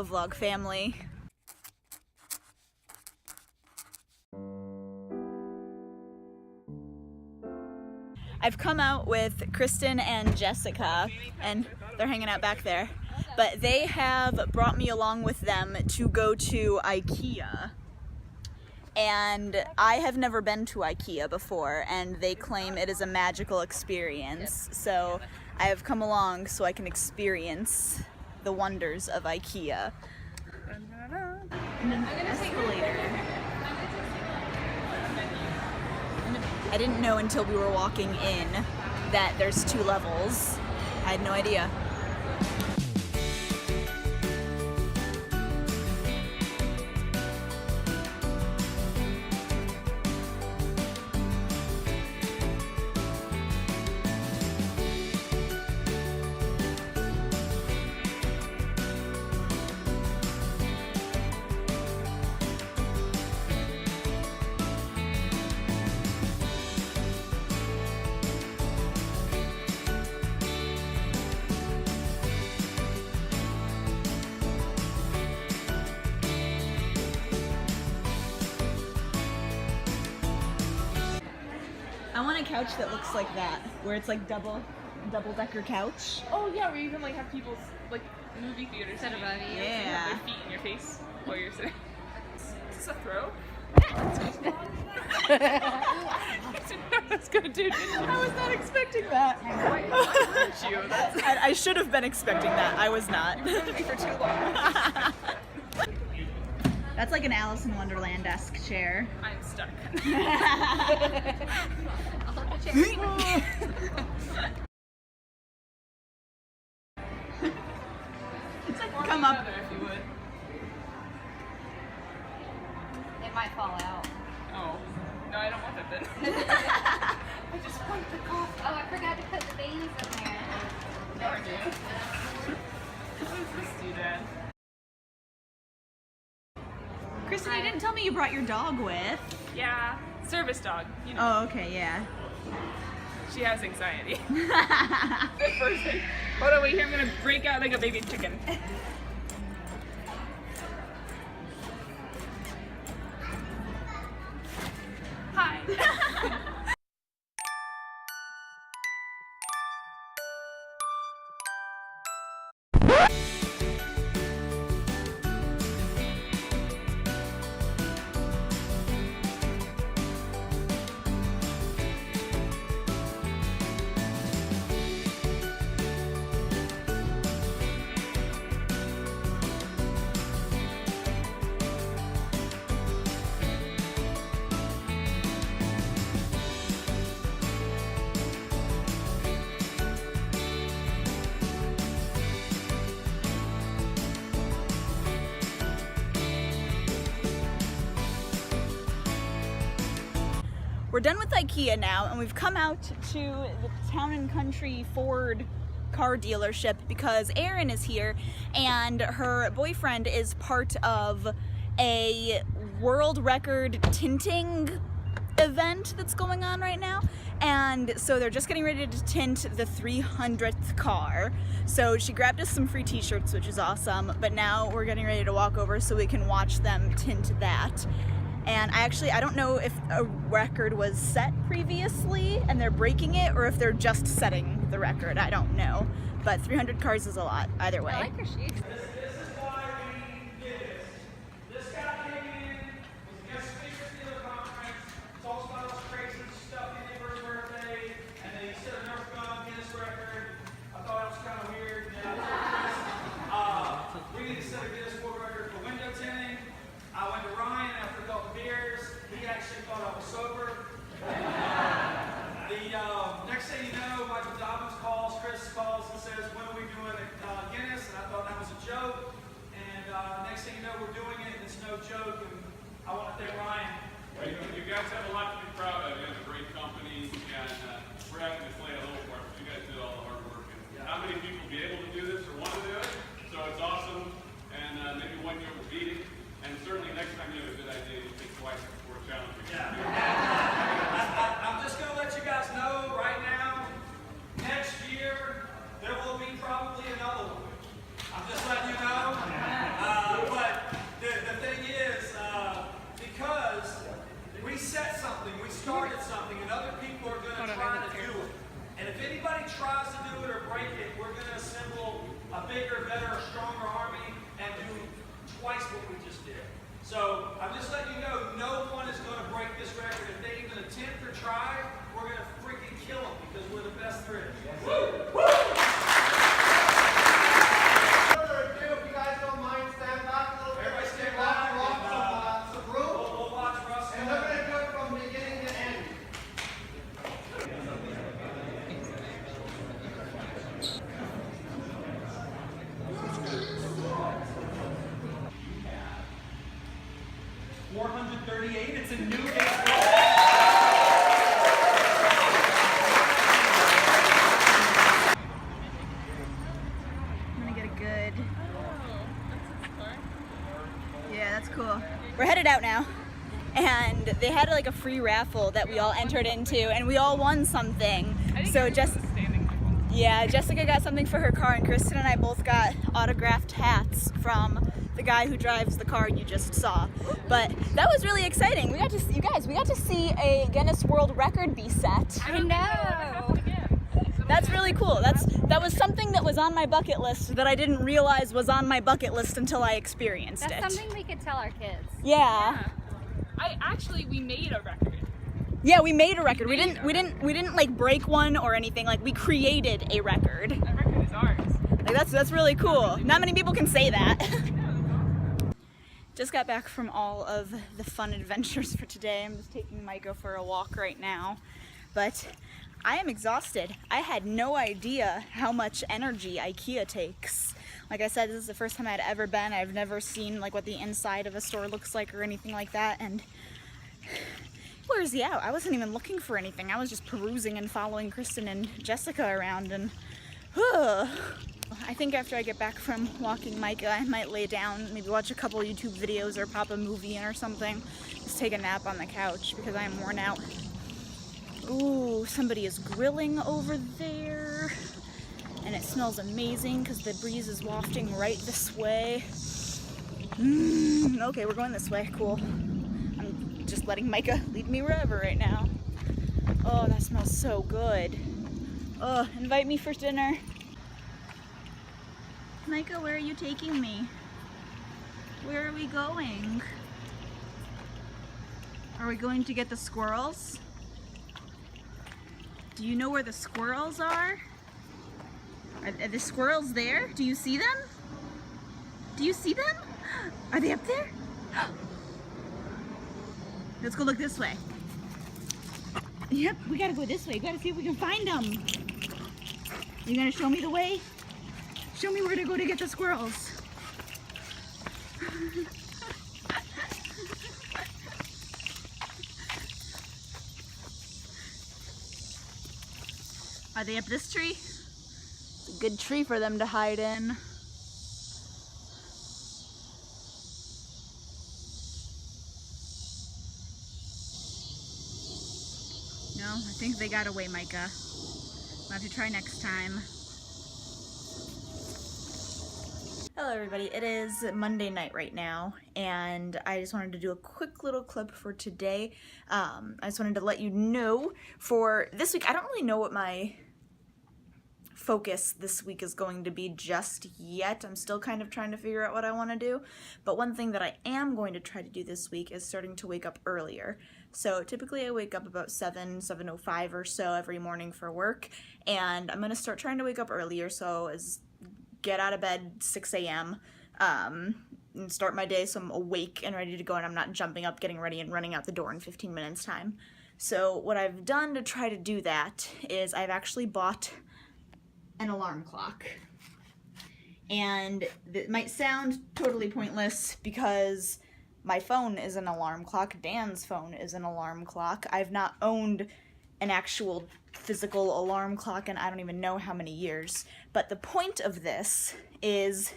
Vlog family. I've come out with Kristen and Jessica, and they're hanging out back there, but they have brought me along with them to go to Ikea. And I have never been to Ikea before, and they claim it is a magical experience. So I have come along so I can experience the wonders of Ikea. And an escalator. I didn't know until we were walking in that there's 2 levels. I had no idea. I want a couch that looks like that, where it's like double-decker couch. Oh yeah, where you can like have people's like movie theaters sit above you. Yeah. Have their feet in your face while you're sitting. Is this a throw? That's good, dude. I was not expecting that. Why weren't you? I should have been expecting that. I was not. You've been with me for too long. That's like an Alice in Wonderland-esque chair. I'm stuck. It's like come up. If you would. It might fall out. Oh. No, I don't want that then. I just want the coffee. Oh, I forgot to put the beans in there. Darn you. What does this do, Dad? Kristen, you didn't tell me you brought your dog with. Yeah. Service dog. You know. Oh, okay, yeah. She has anxiety. The first thing. Hold on, wait here. I'm gonna break out like a baby chicken. Hi. We're done with Ikea now, and we've come out to the Town & Country Ford car dealership because Erin is here, and her boyfriend is part of a world record tinting event that's going on right now. And so they're just getting ready to tint the 300th car. So she grabbed us some free t-shirts, which is awesome, but now we're getting ready to walk over so we can watch them tint that. And I don't know if a record was set previously and they're breaking it, or if they're just setting the record. I don't know. But 300 cars is a lot, either way. I like her shoes. This is why we did this. This guy came in, was a guest speaker at the other conference, talks about all this crazy stuff he did for his birthday, and then he set a Nerf gun Guinness record. I thought it was kind of weird. We need to set a Guinness World Record for window tinting. I went to Ryan after a couple beers. He actually thought I was sober. The next thing you know, Michael Dobbins calls, Chris calls and says, when are we doing Guinness? And I thought that was a joke. And next thing you know, we're doing it, and it's no joke. And I want to thank Ryan. Well, you guys have a lot to be proud of. You have a great company, and we're having to play a little part. You guys did all the hard work. And not many people will be able to do this or want to do it, so it's awesome. And maybe one year we'll beat it. And certainly next time you have a good idea, you think twice before challenging. Yeah. I'm just going to let you guys know right now, next year, there will be probably another one. I'm just letting you know. 438. It's a new day. I'm gonna get a good. Yeah, that's cool. We're headed out now, and they had like a free raffle that we all entered into, and we all won something. So Jessica got something for her car, and Kristen and I both got autographed hats from the guy who drives the car you just saw. But that was really exciting. We got to see a Guinness World Record be set. I know. That's really cool. That was something that was on my bucket list that I didn't realize was on my bucket list until I experienced it. That's something we could tell our kids. Yeah. We made a record. Yeah, we made a record. We didn't like break one or anything. Like, we created a record. That record is ours. Like, that's really cool. Not many people can say that. Just got back from all of the fun adventures for today. I'm just taking Micah for a walk right now. But I am exhausted. I had no idea how much energy Ikea takes. Like I said, this is the first time I'd ever been. I've never seen like what the inside of a store looks like or anything like that. And where's he out? I wasn't even looking for anything. I was just perusing and following Kristen and Jessica around, and I think after I get back from walking Micah, I might lay down, maybe watch a couple YouTube videos or pop a movie in or something. Just take a nap on the couch because I am worn out. Ooh, somebody is grilling over there. And it smells amazing because the breeze is wafting right this way. Okay, we're going this way. Cool. I'm just letting Micah lead me wherever right now. Oh, that smells so good. Oh, invite me for dinner. Micah, where are you taking me? Where are we going? Are we going to get the squirrels? Do you know where the squirrels are? Are the squirrels there? Do you see them? Do you see them? Are they up there? Let's go look this way. Yep, we gotta go this way. We gotta see if we can find them. You gonna show me the way? Show me where to go to get the squirrels. Are they up this tree? It's a good tree for them to hide in. No, I think they got away, Micah. We'll have to try next time. Hello everybody, it is Monday night right now, and I just wanted to do a quick little clip for today. I just wanted to let you know for this week, I don't really know what my focus this week is going to be just yet. I'm still kind of trying to figure out what I want to do, but one thing that I am going to try to do this week is starting to wake up earlier. So typically I wake up about 7:05 or so every morning for work, and I'm going to start trying to wake up earlier, so get out of bed 6 a.m. And start my day so I'm awake and ready to go, and I'm not jumping up, getting ready, and running out the door in 15 minutes time. So what I've done to try to do that is I've actually bought an alarm clock. And it might sound totally pointless because my phone is an alarm clock, Dan's phone is an alarm clock. I've not owned an actual physical alarm clock in I don't even know how many years. But the point of this is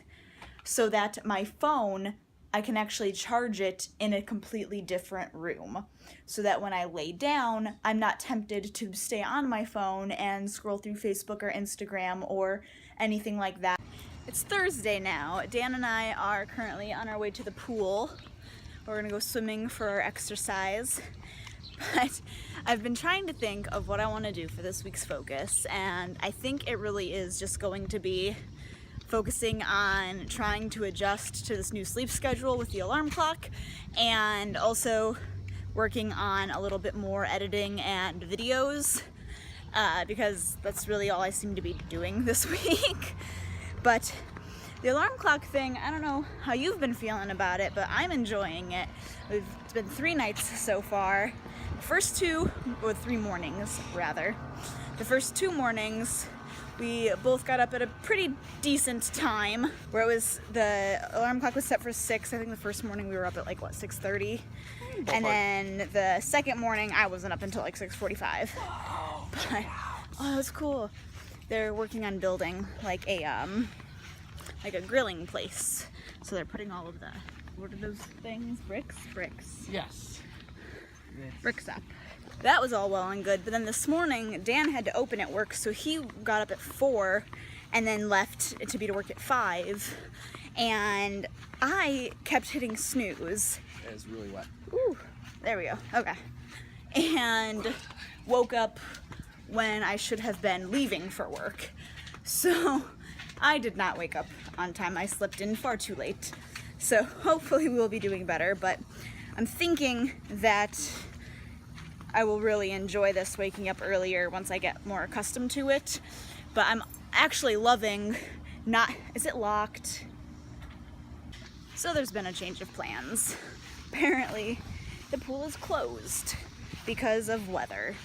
so that my phone, I can actually charge it in a completely different room. So that when I lay down, I'm not tempted to stay on my phone and scroll through Facebook or Instagram or anything like that. It's Thursday now. Dan and I are currently on our way to the pool. We're gonna go swimming for our exercise. But I've been trying to think of what I want to do for this week's focus, and I think it really is just going to be focusing on trying to adjust to this new sleep schedule with the alarm clock, and also working on a little bit more editing and videos, because that's really all I seem to be doing this week. But the alarm clock thing, I don't know how you've been feeling about it, but I'm enjoying it. It's been 3 nights so far. The first 2, or 3 mornings rather. The first 2 mornings We both got up at a pretty decent time, where the alarm clock was set for 6. I think the first morning we were up at like, what, 6:30? And then the second morning I wasn't up until like 6:45. But, oh, it was cool. They're working on building like a grilling place. So they're putting all of the, what are those things? Bricks? Yes. Bricks up. That was all well and good, but then this morning Dan had to open at work, so he got up at 4 and then left to be to work at 5, and I kept hitting snooze. It was really wet. Ooh, there we go. Okay. And woke up when I should have been leaving for work. So I did not wake up on time. I slept in far too late. So hopefully we will be doing better, but I'm thinking that I will really enjoy this waking up earlier once I get more accustomed to it. But I'm actually loving not, is it locked? So there's been a change of plans. Apparently the pool is closed because of weather.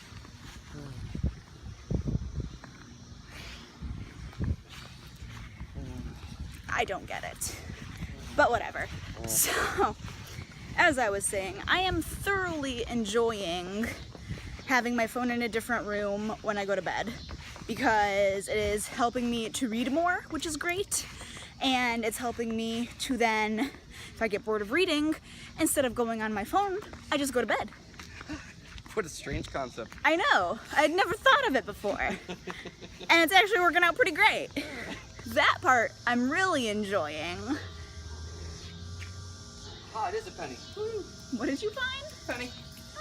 I don't get it, but whatever. So, as I was saying, I am thoroughly enjoying having my phone in a different room when I go to bed, because it is helping me to read more, which is great, and it's helping me to then, if I get bored of reading, instead of going on my phone, I just go to bed. What a strange concept. I know, I'd never thought of it before, and it's actually working out pretty great. That part I'm really enjoying. Ah, it is a penny. What did you find? Penny.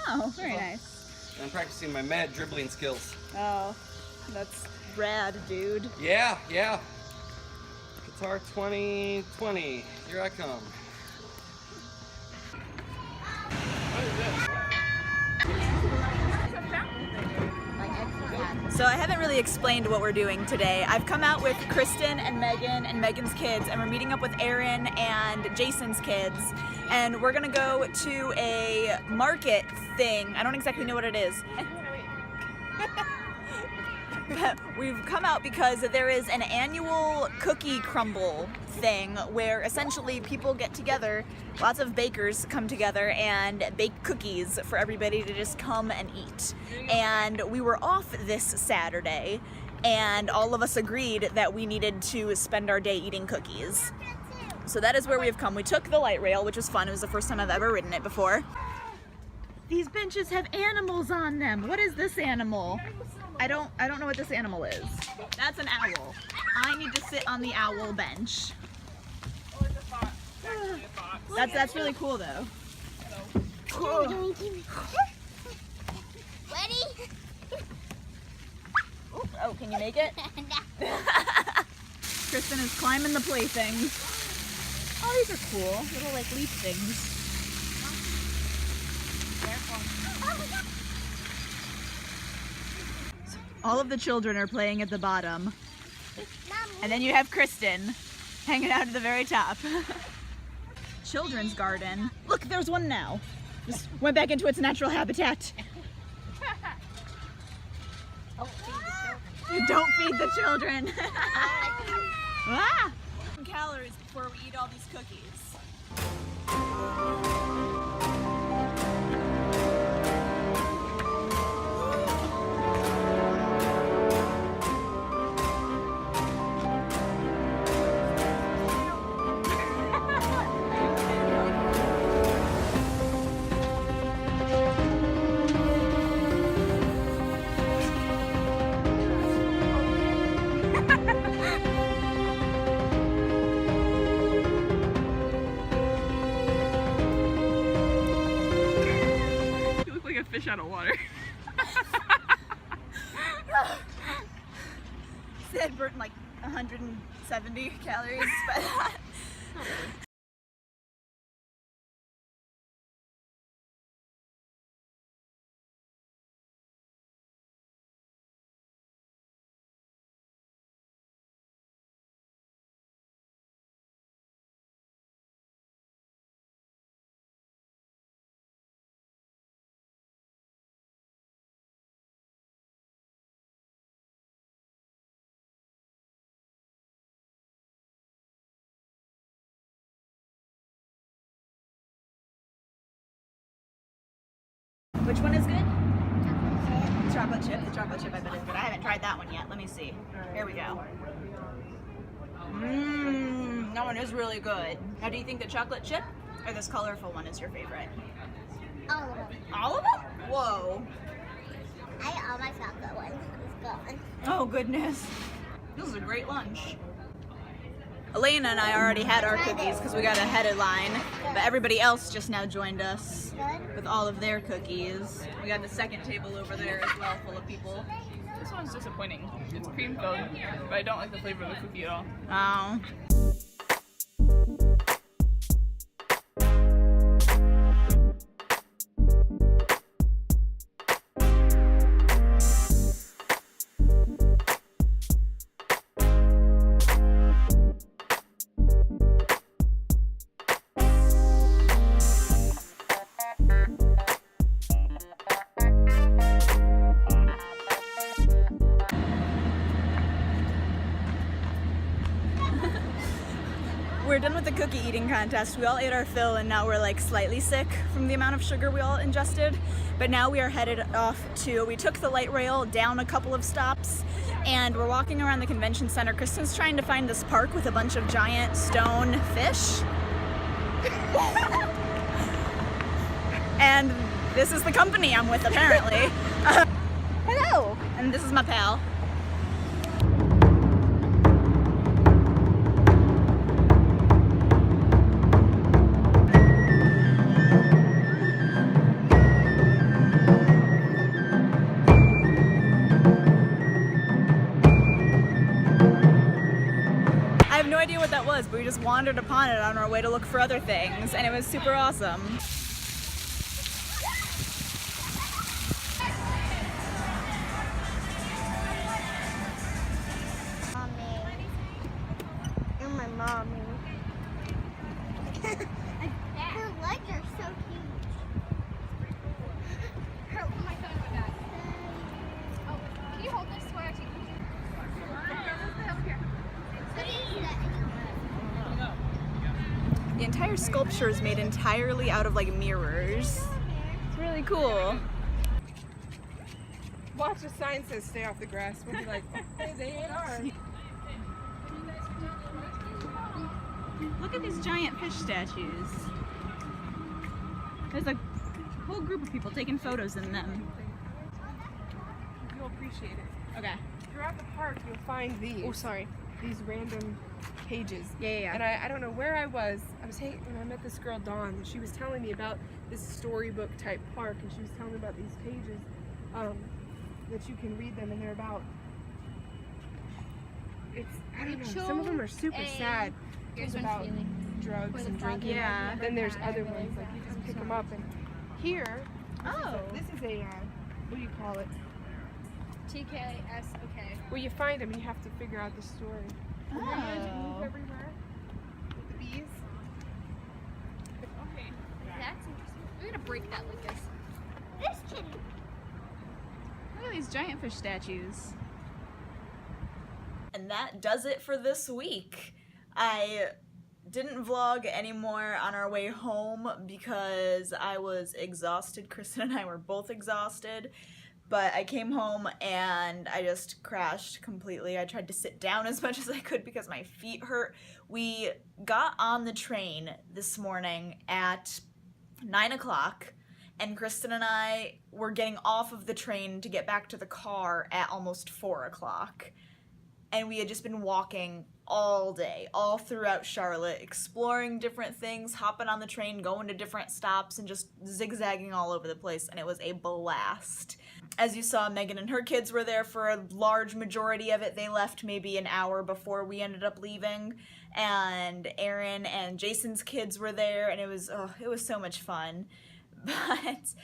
Oh, very nice. I'm practicing my mad dribbling skills. Oh, that's rad, dude. Yeah. Guitar 2020. Here I come. So I haven't really explained what we're doing today. I've come out with Kristen and Megan's kids, and we're meeting up with Aaron and Jason's kids, and we're gonna go to a market thing. I don't exactly know what it is. But we've come out because there is an annual cookie crumble thing where essentially people get together, lots of bakers come together and bake cookies for everybody to just come and eat. And we were off this Saturday, and all of us agreed that we needed to spend our day eating cookies. So that is where we've come. We took the light rail, which was fun. It was the first time I've ever ridden it before. These benches have animals on them. What is this animal? I don't know what this animal is. That's an owl. I need to sit on the owl bench. Oh, it's a fox. It's actually a fox. That's really cool though. Ready? Oh, can you make it? Kristen is climbing the playthings. Oh, these are cool. Little like leaf things. All of the children are playing at the bottom. And then you have Kristen hanging out at the very top. Children's garden. Look, there's one now. Just went back into its natural habitat. Don't feed the children. Ah! Calories before we eat all these cookies. You look like a fish out of water. Said burnt like 170 calories, but Which one is good? Chocolate chip. The chocolate chip I bet is good. I haven't tried that one yet. Let me see. Here we go. Mmm, that one is really good. Now, do you think the chocolate chip or this colorful one is your favorite? All of them. All of them? Whoa. I ate all my chocolate ones. It's gone. Oh, goodness. This is a great lunch. Elena and I already had our cookies because we got a headed line, but everybody else just now joined us Good. with all of their cookies. We got the second table over there as well, full of people. This one's disappointing. It's cream filled, but I don't like the flavor of the cookie at all. Oh. We're done with the cookie eating contest. We all ate our fill and now we're like slightly sick from the amount of sugar we all ingested. But now we are headed off we took the light rail down a couple of stops and we're walking around the convention center. Kristen's trying to find this park with a bunch of giant stone fish. And this is the company I'm with apparently. Hello! And this is my pal. I have no idea what that was, but we just wandered upon it on our way to look for other things, and it was super awesome. Mommy. And my mommy. Her legs are so huge. Oh my god. Oh, can you hold this so I take What is that? The entire sculpture is made entirely out of like mirrors. It's really cool. Watch the sign says stay off the grass. We'll be like, hey, they ain't ours. Look at these giant fish statues. There's a whole group of people taking photos in them. You'll appreciate it. Okay. Throughout the park, you'll find these random cages. Yeah. And I don't know where I was hanging when I met this girl Dawn, and she was telling me about this storybook type park, and she was telling me about these pages that you can read them, and they're about, I don't know, some of them are super sad. It's about drugs and drinking. Yeah. Then there's other ones, like you just pick them up, and here, Oh. this is a, what do you call it? TKS, okay. Where you find them and you have to figure out the story. And they're meant to move Oh. everywhere with the bees. Okay. That's interesting. We're gonna break that, Lucas. This kitty. Look at these giant fish statues. And that does it for this week. I didn't vlog anymore on our way home because I was exhausted. Kristen and I were both exhausted. But I came home and I just crashed completely. I tried to sit down as much as I could because my feet hurt. We got on the train this morning at 9 o'clock and Kristen and I were getting off of the train to get back to the car at almost 4 o'clock. And we had just been walking all day, all throughout Charlotte, exploring different things, hopping on the train, going to different stops, and just zigzagging all over the place, and it was a blast. As you saw, Megan and her kids were there for a large majority of it. They left maybe an hour before we ended up leaving, and Aaron and Jason's kids were there, and it was so much fun. But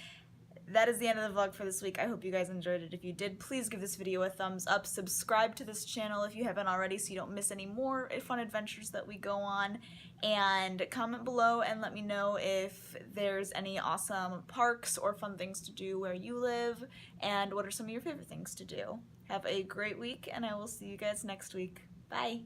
that is the end of the vlog for this week. I hope you guys enjoyed it. If you did, please give this video a thumbs up. Subscribe to this channel if you haven't already so you don't miss any more fun adventures that we go on. And comment below and let me know if there's any awesome parks or fun things to do where you live and what are some of your favorite things to do. Have a great week and I will see you guys next week. Bye!